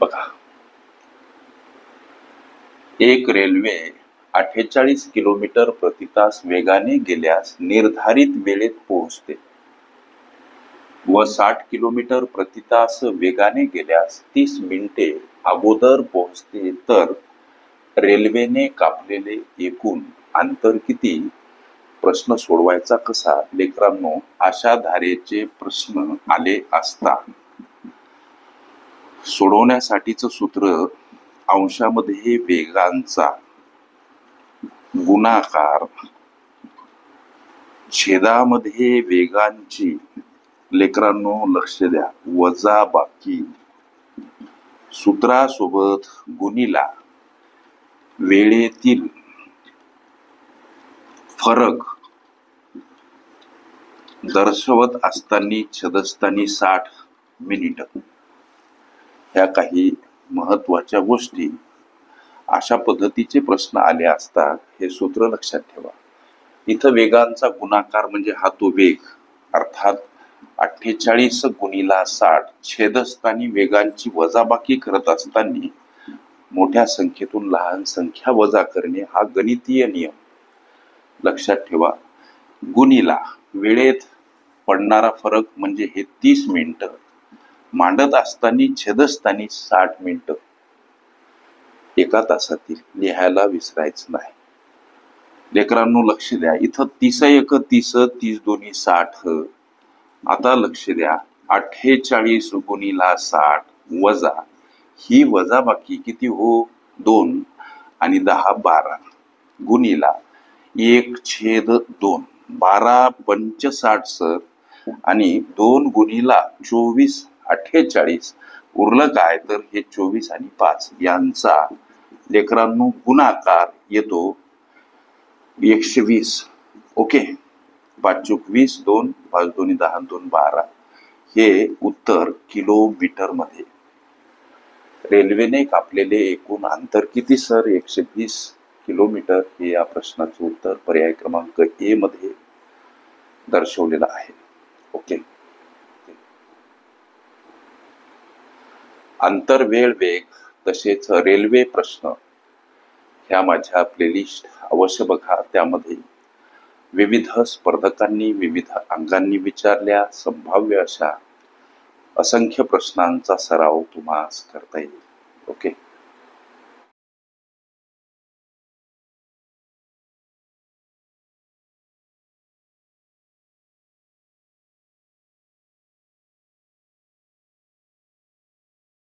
बघा, एक railway 48 kilometre प्रति तास वेगाने गेल्यास निर्धारित वेळेत पोहोचते व 60 किलोमीटर प्रति तास वेगाने गेल्यास 30 मिनिटे अगोदर पोहोचते, तर रेल्वेने कापलेले एकूण अंतर किती? प्रश्न सोडवायचा कसा? लेकरांनो, अशा धारेचे प्रश्न आले असता सोडवण्यासाठीचं सूत्र अंशामध्ये वेगांचा गुणाकार छेदामध्ये वेगांची, लेकरांनो लक्ष द्या, वजा बाकी सूत्रासोबत गुणिला वेळेतील फरक दर्शवत असताना छेदस्थानी 60 मिनिट. ह्या काही महत्वाच्या गोष्टी. अशा पद्धतीचे प्रश्न आले असता हे सूत्र लक्षात ठेवा. इथं वेगांचा गुणाकार म्हणजे हा तो वेग, अर्थात 48 गुणिला 60 छेदस्थानी वेगांची वजाबाकी करत असताना मोठ्या संख्येतून लहान संख्या वजा करणे हा गणितीय नियम लक्षात ठेवा. गुणिला वेळेत पडणारा फरक म्हणजे हे 30 मिनिटं, मांडत असताना छेदस्थानी 60 मिनिटं. एका तासातील लिहायला विसरायचं नाही. लेकरांनो लक्ष द्या, इथं 30 एक 30, 30 दोन्ही 60. आता लक्ष द्या, 48 गुणिला 60 वजा ही वजाबाकी किती हो? 2 आणि 10 12 गुणिला 1/2 12 पंच 60 सर, आणि 2 गुणिला 24 48. उरलं काय? तर हे 24 आणि 5 यांचा लेकरांनो गुणाकार येतो 120. ओके, 5 चूक 20, 2 5 दोन्ही 10, 2 12. हे उत्तर किलोमीटर मध्ये. रेल्वेने कापलेले एकूण अंतर किती सर? 120 किलोमीटर. हे या प्रश्नाचं उत्तर पर्याय क्रमांक ए मध्ये दर्शवलेलं आहे. ओके, अंतर, वेळ, वेग तसेच रेल्वे प्रश्न ह्या माझ्या प्लेलिस्ट अवश्य बघा. त्यामध्ये विविध स्पर्धकांनी विविध अंगांनी विचारल्या संभाव्य अशा असंख्य प्रश्नांचा सराव तुम्हाला करता येईल. ओके.